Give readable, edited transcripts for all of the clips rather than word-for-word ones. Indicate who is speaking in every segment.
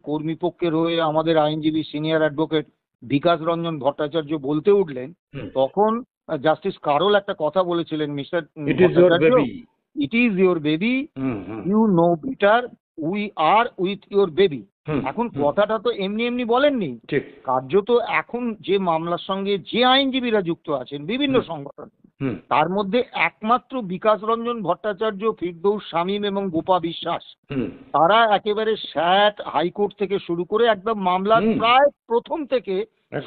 Speaker 1: কর্মীপক্ষের হয়ে আমাদের আইনজীবী সিনিয়র অ্যাডভোকেট বিকাশ রঞ্জন ভট্টাচার্য বলতে উঠলেন, তখন জাস্টিস কারোল একটা কথা বলেছিলেন, mister Bhattacharya, it is your baby, you know better, we are with your baby. এখন কথাটা তো এমনি এমনি বলেননি, কার্যত এখন যে মামলার সঙ্গে যে আইনজীবীরা যুক্ত আছেন বিভিন্ন সংগঠন, তার মধ্যে একমাত্র বিকাশ রঞ্জন ভট্টাচার্য, ফিরদৌস শামীম এবং গোপা বিশ্বাস, তারা একেবারে স্যাট, হাইকোর্ট থেকে শুরু করে একদম মামলার প্রায় প্রথম থেকে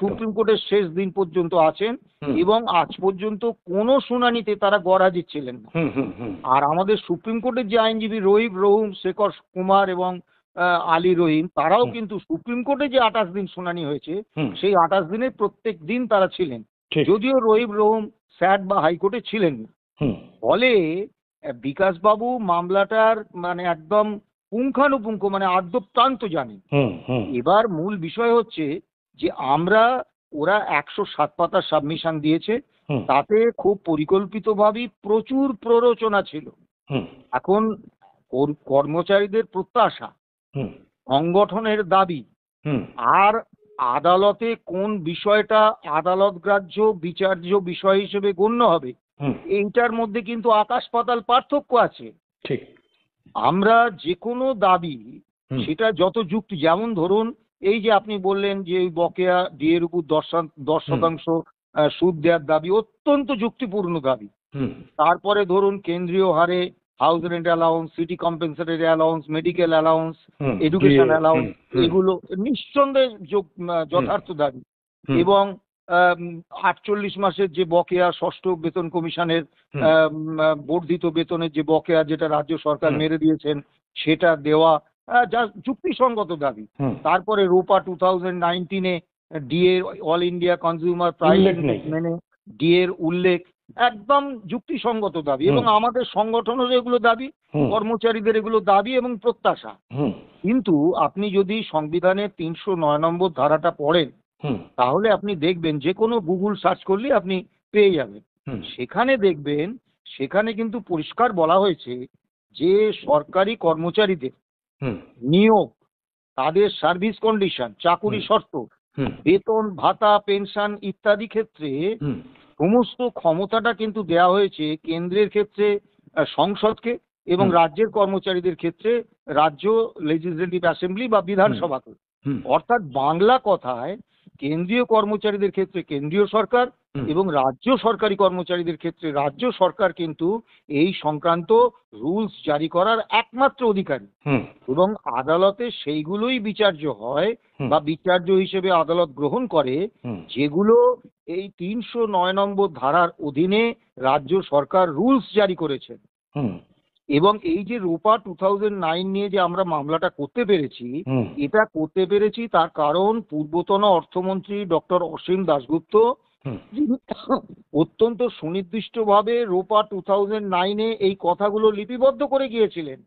Speaker 1: সুপ্রিম কোর্টের শেষ দিন পর্যন্ত আছেন, এবং আজ পর্যন্ত কোনো শুনানিতে তারা গরহাজির ছিলেন না। আর আমাদের সুপ্রিম কোর্টের যে আইনজীবী রহিব রহুম, শেখর কুমার এবং আলী রহিম, তারাও কিন্তু সুপ্রিম কোর্টে যে 28 দিন শুনানি হয়েছে সেই 28 দিনের প্রত্যেক দিন তারা ছিলেন, যদিও রহিব রহুম স্যাট বা হাইকোর্টে ছিলেন না। ফলে বিকাশবাবু মামলাটার মানে একদম পুঙ্খানুপুঙ্খ মানে আদ্যপ্রান্ত জানেন। এবার মূল বিষয় হচ্ছে যে ওরা 107 পাতার সাবমিশন দিয়েছে, তাতে খুব পরিকল্পিতভাবেই প্রচুর প্ররোচনা ছিল। এখন কর্মচারীদের প্রত্যাশা, সংগঠনের দাবি, আর আদালতে কোন বিষয়টা আদালত গ্রাহ্য বিচার্য বিষয় হিসেবে গণ্য হবে, এইটার মধ্যে কিন্তু আকাশ পাতাল পার্থক্য আছে। আমরা যে কোনো দাবি সেটা যত যুক্তি, যেমন ধরুন এই যে আপনি বললেন যে ওই বকেয়া ডিএর উপর 10% সুদ দেওয়ার দাবি অত্যন্ত যুক্তিপূর্ণ দাবি। তারপরে ধরুন কেন্দ্রীয় হারে house rent allowance, city compensatory allowance, medical allowance, education allowance, এগুলো নিঃসন্দেহে যথার্থ দাবি। এবং 48 মাসের যে বকেয়া, ষষ্ঠ বেতন কমিশনের বর্ধিত বেতনের যে বকেয়া যেটা রাজ্য সরকার মেরে দিয়েছেন সেটা দেওয়া, যা যুক্তিসঙ্গত দাবি। তারপরে রোপা 2019-এ DA, all India consumer price মেনে ডিএর উল্লেখ, একদম যুক্তিসঙ্গত দাবি, এবং আমাদের সংগঠনের এগুলো দাবি, কর্মচারীদের এগুলো দাবি এবং প্রত্যাশা। কিন্তু আপনি যদি সংবিধানের 309 নম্বর ধারাটা পড়েন, তাহলে আপনি দেখবেন, যে কোনো গুগল সার্চ করলে আপনি পেয়ে যাবেন, সেখানে দেখবেন সেখানে কিন্তু পরিষ্কার বলা হয়েছে যে সরকারি কর্মচারীদের নিয়োগ, তাদের সার্ভিস কন্ডিশন, চাকুরি শর্ত, বেতন ভাতা, পেনশন ইত্যাদি ক্ষেত্রে সমস্ত ক্ষমতাটা কিন্তু দেওয়া হয়েছে কেন্দ্রের ক্ষেত্রে সংসদকে, এবং রাজ্যের কর্মচারীদের ক্ষেত্রে রাজ্য লেজিসলেটিভ অ্যাসেম্বলি বা বিধানসভাকে। অর্থাৎ বাংলা কথায় কেন্দ্রীয় কর্মচারীদের ক্ষেত্রে কেন্দ্রীয় সরকার এবং রাজ্য সরকারি কর্মচারীদের ক্ষেত্রে রাজ্য সরকার কিন্তু এই সংক্রান্ত রুলস জারি করার একমাত্র অধিকারী, এবং আদালতে সেইগুলোই বিচার্য হয় বা বিচার্য হিসেবে আদালত গ্রহণ করে যেগুলো এই 309 নম্বর ধারার অধীনে রাজ্য সরকার রুলস জারি করেছে। এবং এই যে রোপা 2009 নিয়ে যে আমরা মামলাটা করতে পেরেছি, এটা করতে পেরেছি তার কারণ পূর্বতন অর্থমন্ত্রী ডক্টর অসীম দাশগুপ্ত অত্যন্ত সুনির্দিষ্টভাবে রোপা 2009-এ এই কথাগুলো লিপিবদ্ধ করে গিয়েছিলেন,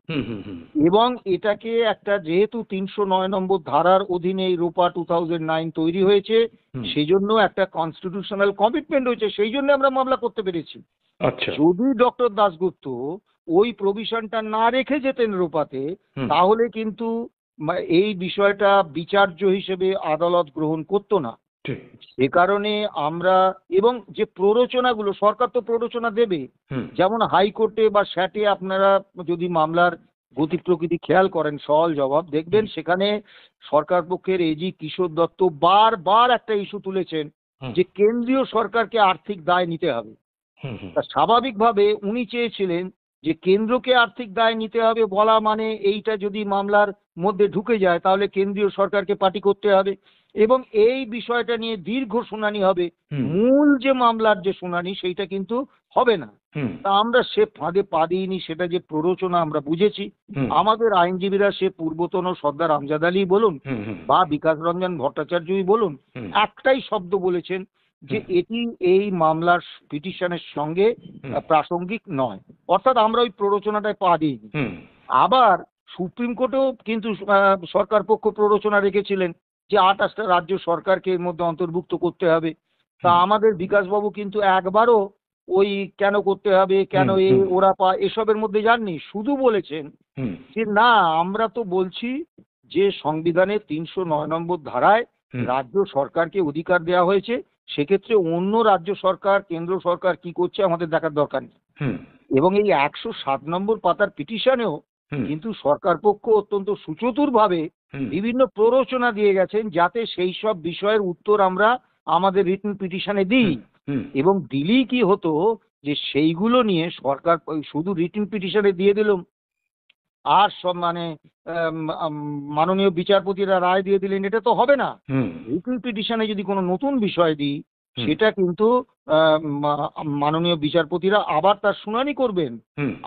Speaker 1: এবং এটাকে একটা, যেহেতু 309 নম্বর ধারার অধীনে এই রোপা 2009 তৈরি হয়েছে, সেই জন্য একটা কনস্টিটিউশনাল কমিটমেন্ট হয়েছে, সেই জন্য আমরা মামলা করতে পেরেছি। যদি ডক্টর দাশগুপ্ত ওই প্রভিশনটা না রেখে যেতেন রোপাতে, তাহলে কিন্তু এই বিষয়টা বিচার্য হিসেবে আদালত গ্রহণ করতো না। সে কারণে আমরা, এবং যে প্ররোচনাগুলো সরকার তো প্ররোচনা দেবে, যেমন হাইকোর্টে বা স্যাটে আপনারা যদি মামলার গতি প্রকৃতি খেয়াল করেন, সওয়াল জবাব দেখবেন সেখানে সরকার পক্ষের এজি কিশোর দত্ত বারবার একটা ইস্যু তুলেছেন যে কেন্দ্রীয় সরকারকে আর্থিক দায় নিতে হবে। তা স্বাভাবিকভাবে উনি চেয়েছিলেন যে কেন্দ্রকে আর্থিক দায় নিতে হবে বলা মানে এইটা যদি মামলার মধ্যে ঢুকে যায় তাহলে কেন্দ্রীয় সরকারকে পার্টি করতে হবে, এবং এই বিষয়টা নিয়ে দীর্ঘ শুনানি হবে, মূল যে মামলার যে শুনানি সেইটা কিন্তু হবে না। তা আমরা সে ফাঁদে পা দিইনি, সেটা যে প্ররোচনা আমরা বুঝেছি। আমাদের আইনজীবীরা, সে পূর্বতন সর্দার আমজাদ আলী বলুন বা বিকাশ রঞ্জন ভট্টাচার্যই বলুন, একটাই শব্দ বলেছেন যে এটি এই মামলার পিটিশনের সঙ্গে প্রাসঙ্গিক নয়, অর্থাৎ আমরা ওই প্ররোচনাটায় পা দিইনি। আবার সুপ্রিম কোর্টেও কিন্তু সরকার পক্ষ প্ররোচনা রেখেছিলেন যে 28টা রাজ্য সরকারকে এর মধ্যে অন্তর্ভুক্ত করতে হবে। তা আমাদের বিকাশবাবু কিন্তু একবারও ওই কেন করতে হবে, কেন ওরা এসবের মধ্যে যাননি, শুধু বলেছেন যে না, আমরা তো বলছি যে সংবিধানের 309 নম্বর ধারায় রাজ্য সরকারকে অধিকার দেওয়া হয়েছে, সেক্ষেত্রে অন্য রাজ্য সরকার কেন্দ্র সরকার কি করছে আমাদের দেখার দরকার নেই। এবং এই 107 নম্বর পাতার পিটিশনেও কিন্তু সরকার পক্ষ অত্যন্ত সুচতুরভাবে বিভিন্ন প্ররোচনা দিয়ে গেছেন যাতে সেই সব বিষয়ের উত্তর আমরা আমাদের রিটেন পিটিশনে দিই। এবং দিলেই কি হতো যে সেইগুলো নিয়ে সরকার শুধু রিটেন পিটিশনে দিয়ে দিল আর সব মানে মাননীয় বিচারপতিরা রায় দিয়ে দিলেন, এটা তো হবে না। রিটেন পিটিশনে যদি কোনো নতুন বিষয় দিই সেটা কিন্তু মাননীয় বিচারপতিরা আবার তার শুনানি করবেন।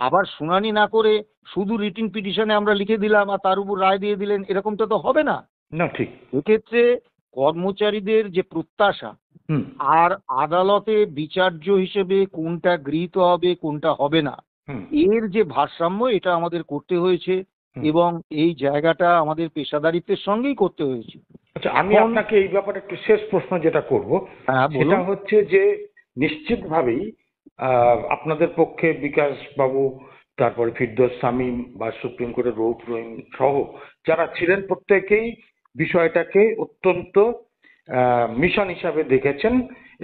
Speaker 1: আবার শুনানি না করে শুধু রিটেন পিটিশনে আমরা লিখে দিলাম আর তার উপর রায় দিয়ে দিলেন, এরকমটা তো হবে না।
Speaker 2: না, ঠিক।
Speaker 1: এক্ষেত্রে কর্মচারীদের যে প্রত্যাশা আর আদালতে বিচার্য হিসেবে কোনটা গৃহীত হবে কোনটা হবে না, এর যে ভারসাম্য এটা আমাদের করতে হয়েছে এবং এই জায়গাটা আমাদের পেশাদারিত্বের সঙ্গেই করতে হয়েছে।
Speaker 2: আচ্ছা, আমি আপনাকে এই ব্যাপারে একটু শেষ প্রশ্ন যেটা করব সেটা হচ্ছে যে নিশ্চিতভাবেই আপনাদের পক্ষে বিকাশ বাবু, তারপরে ফিরদৌস শামীম বা সুপ্রিম কোর্টের রউফ রহিম সহ যারা ছিলেন প্রত্যেকেই বিষয়টাকে অত্যন্ত মিশন হিসাবে দেখেছেন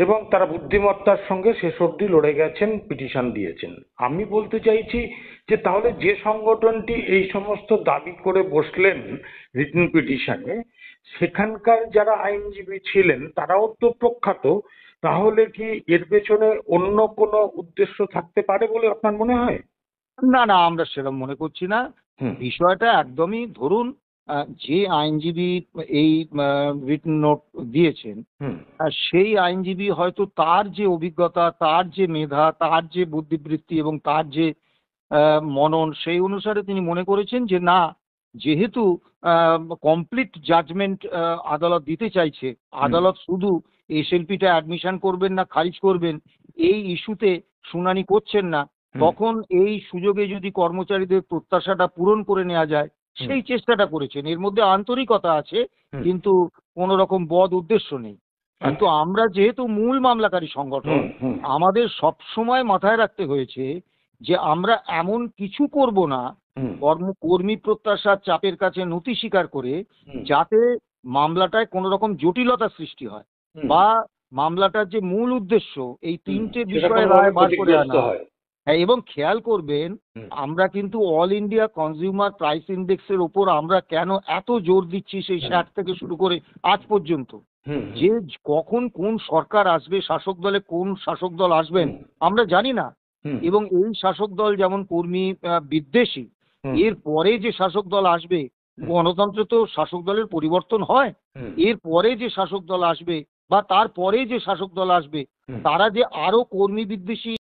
Speaker 2: এবং তারা বুদ্ধিমত্তার সঙ্গে শেষ অবধি লড়ে গেছেন, পিটিশন দিয়েছেন। আমি বলতে চাইছি যে তাহলে যে সংগঠনটি এই সমস্ত দাবি করে বসলেন রিটেন পিটিশনে, সেখানকার যারা আইনজীবী ছিলেন তারাও তো প্রখ্যাত, তাহলে কি এর পেছনে অন্য কোনো উদ্দেশ্য থাকতে পারে বলে আপনার মনে হয়?
Speaker 1: না না, আমরা সেরকম মনে করছি না। বিষয়টা একদমই ধরুন যে আইনজীবী এই রিটেন নোট দিয়েছেন সেই আইনজীবী হয়তো তার যে অভিজ্ঞতা, তার যে মেধা, তার যে বুদ্ধিবৃত্তি এবং তার যে মনন, সেই অনুসারে তিনি মনে করেছেন যে না, যেহেতু কমপ্লিট জাজমেন্ট আদালত দিতে চাইছে, আদালত শুধু এসএলপিটা অ্যাডমিশন করবেন না খারিজ করবেন এই ইস্যুতে শুনানি করছেন না, তখন এই সুযোগে যদি কর্মচারীদের প্রত্যাশাটা পূরণ করে নেওয়া যায় সেই চেষ্টাটা করেছেন। এর মধ্যে আন্তরিকতা আছে কিন্তু কোনো রকম বদ উদ্দেশ্য নেই। কিন্তু আমরা যেহেতু মূল মামলাকারী সংগঠন, আমাদের সবসময় মাথায় রাখতে হয়েছে যে আমরা এমন কিছু করব না কর্মী প্রত্যাশার চাপের কাছে নতি স্বীকার করে যাতে মামলাটায় কোনো রকম জটিলতা সৃষ্টি হয় বা মামলাটার যে মূল উদ্দেশ্য এই তিনটে বিষয়ে রায় বার করে আনা হয়। এবং খেয়াল করবেন আমরা কিন্তু অল ইন্ডিয়া কনজিউমার প্রাইস ইন্ডেক্সের ওপর আমরা কেন এত জোর দিচ্ছি সেই 60 থেকে শুরু করে আজ পর্যন্ত, যে কখন কোন সরকার আসবে, শাসক দলে কোন শাসক দল আসবেন আমরা জানি না। এবং এই শাসক দল যেমন কর্মী বিদ্বেষী, এর পরে যে শাসক দল আসবে, গণতন্ত্রে তো শাসক দলের পরিবর্তন হয়, এর পরে যে শাসক দল আসবে বা তারপরে যে শাসক দল আসবে তারা যে আরো কর্মী বিদ্বেষী